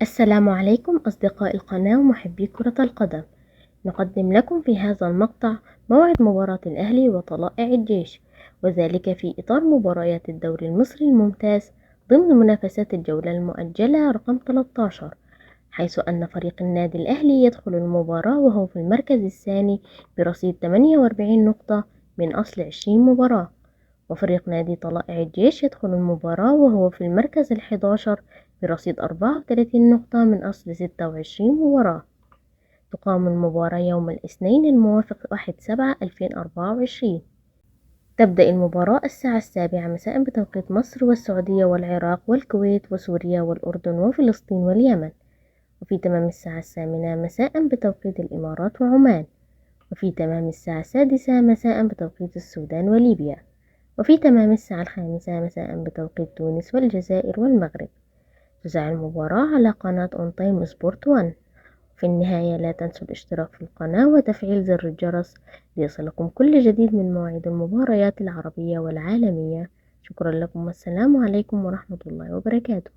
السلام عليكم أصدقاء القناة ومحبي كرة القدم. نقدم لكم في هذا المقطع موعد مباراة الأهلي وطلائع الجيش، وذلك في إطار مباريات الدوري المصري الممتاز ضمن منافسات الجولة المؤجلة رقم 13، حيث أن فريق النادي الأهلي يدخل المباراة وهو في المركز الثاني برصيد 48 نقطة من أصل 20 مباراة، وفريق نادي طلائع الجيش يدخل المباراة وهو في المركز ال11 برصيد 34 نقطة من أصل 26 مباراة. تقام المباراة يوم الاثنين الموافق 1/7/2024. تبدأ المباراة الساعة 7 مساء بتوقيت مصر والسعودية والعراق والكويت وسوريا والأردن وفلسطين واليمن، وفي تمام الساعة 8 مساء بتوقيت الإمارات وعمان، وفي تمام الساعة 6 مساء بتوقيت السودان وليبيا، وفي تمام الساعة 5 مساء بتوقيت تونس والجزائر والمغرب. تذاع المباراة على قناة أون تايم سبورت 1. في النهاية لا تنسوا الاشتراك في القناة وتفعيل زر الجرس ليصلكم كل جديد من مواعيد المباريات العربية والعالمية. شكرا لكم والسلام عليكم ورحمة الله وبركاته.